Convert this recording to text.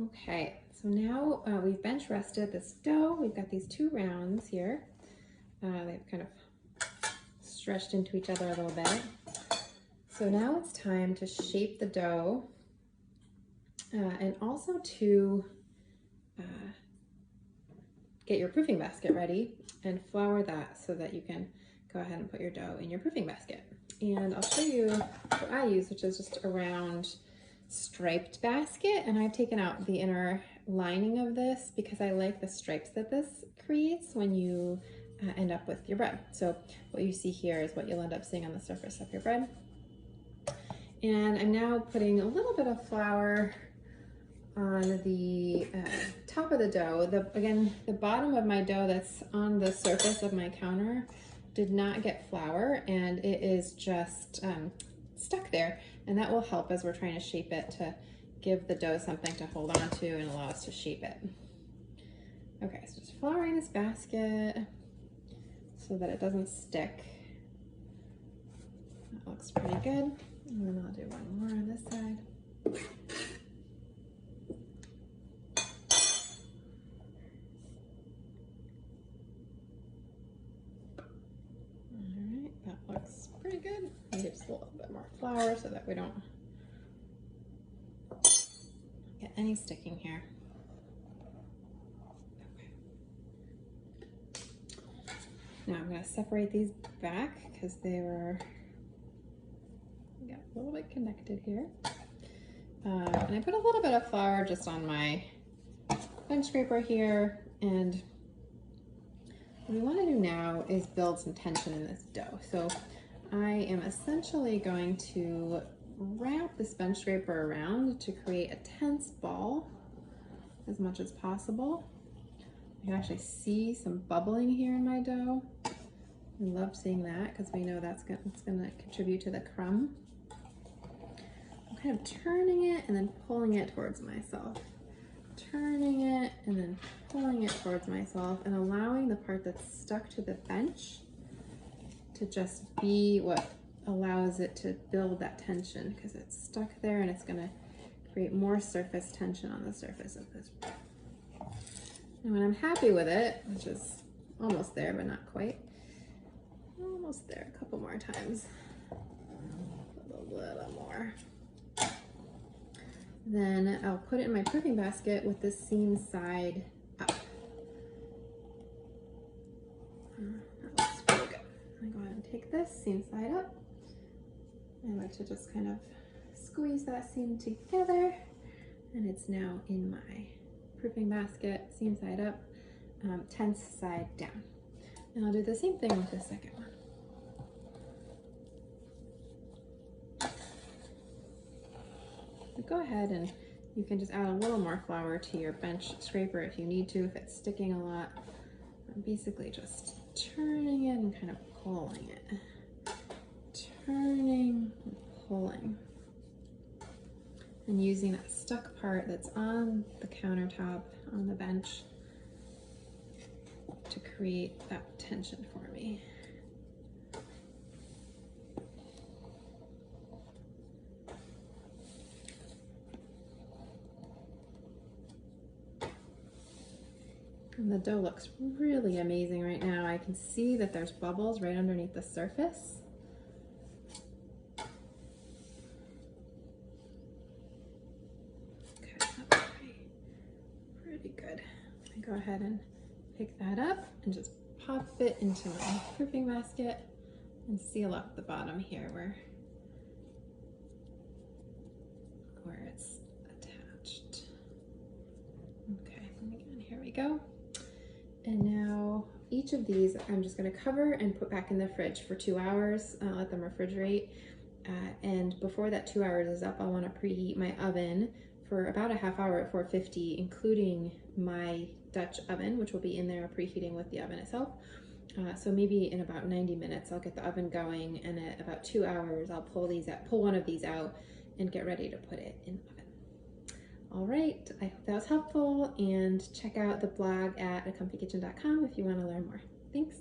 Okay, so now we've bench rested this dough. We've got these 2 rounds here. They've kind of stretched into each other a little bit. So now it's time to shape the dough and also to get your proofing basket ready and flour that so that you can go ahead and put your dough in your proofing basket. And I'll show you what I use, which is just a round striped basket, and I've taken out the inner lining of this because I like the stripes that this creates when you end up with your bread. So what you see here is what you'll end up seeing on the surface of your bread. And I'm now putting a little bit of flour on the top of the dough. Again, the bottom of my dough that's on the surface of my counter did not get flour, and it is just stuck there, and that will help as we're trying to shape it to give the dough something to hold on to and allow us to shape it. Okay, so just flouring this basket so that it doesn't stick. That looks pretty good. And then I'll do one more on this side. All right, that looks pretty good. Maybe just a little bit more flour so that we don't get any sticking here. Okay. Now I'm going to separate these back because they were a little bit connected here. And I put a little bit of flour just on my bench scraper here, and what we want to do now is build some tension in this dough. So I am essentially going to wrap this bench scraper around to create a tense ball as much as possible. You can actually see some bubbling here in my dough. I love seeing that because we know it's going to contribute to the crumb. I'm kind of turning it and then pulling it towards myself. Turning it and then pulling it towards myself and allowing the part that's stuck to the bench to just be what allows it to build that tension, because it's stuck there and it's going to create more surface tension on the surface of this. And when I'm happy with it, which is almost there but not quite, almost there, a couple more times, a little more. Then I'll put it in my proofing basket with the seam side up. That looks pretty good. I'm going to go ahead and take this seam side up. I like to just kind of squeeze that seam together, and it's now in my proofing basket, seam side up, tense side down. And I'll do the same thing with the second one. Go ahead and you can just add a little more flour to your bench scraper if you need to, if it's sticking a lot. I'm basically just turning it and kind of pulling it. Turning and pulling. And using that stuck part that's on the countertop, on the bench, to create that tension for me. And the dough looks really amazing right now. I can see that there's bubbles right underneath the surface. Okay, that's pretty good. I go ahead and pick that up and just pop it into my proofing basket and seal up the bottom here where it's attached. Okay, and again, here we go. And now each of these I'm just going to cover and put back in the fridge for 2 hours, let them refrigerate. And before that 2 hours is up, I want to preheat my oven for about a half hour at 450, including my Dutch oven, which will be in there preheating with the oven itself. So maybe in about 90 minutes, I'll get the oven going, and at about 2 hours, I'll pull one of these out and get ready to put it in the oven. All right, I hope that was helpful, and check out the blog at acomfykitchen.com if you want to learn more. Thanks.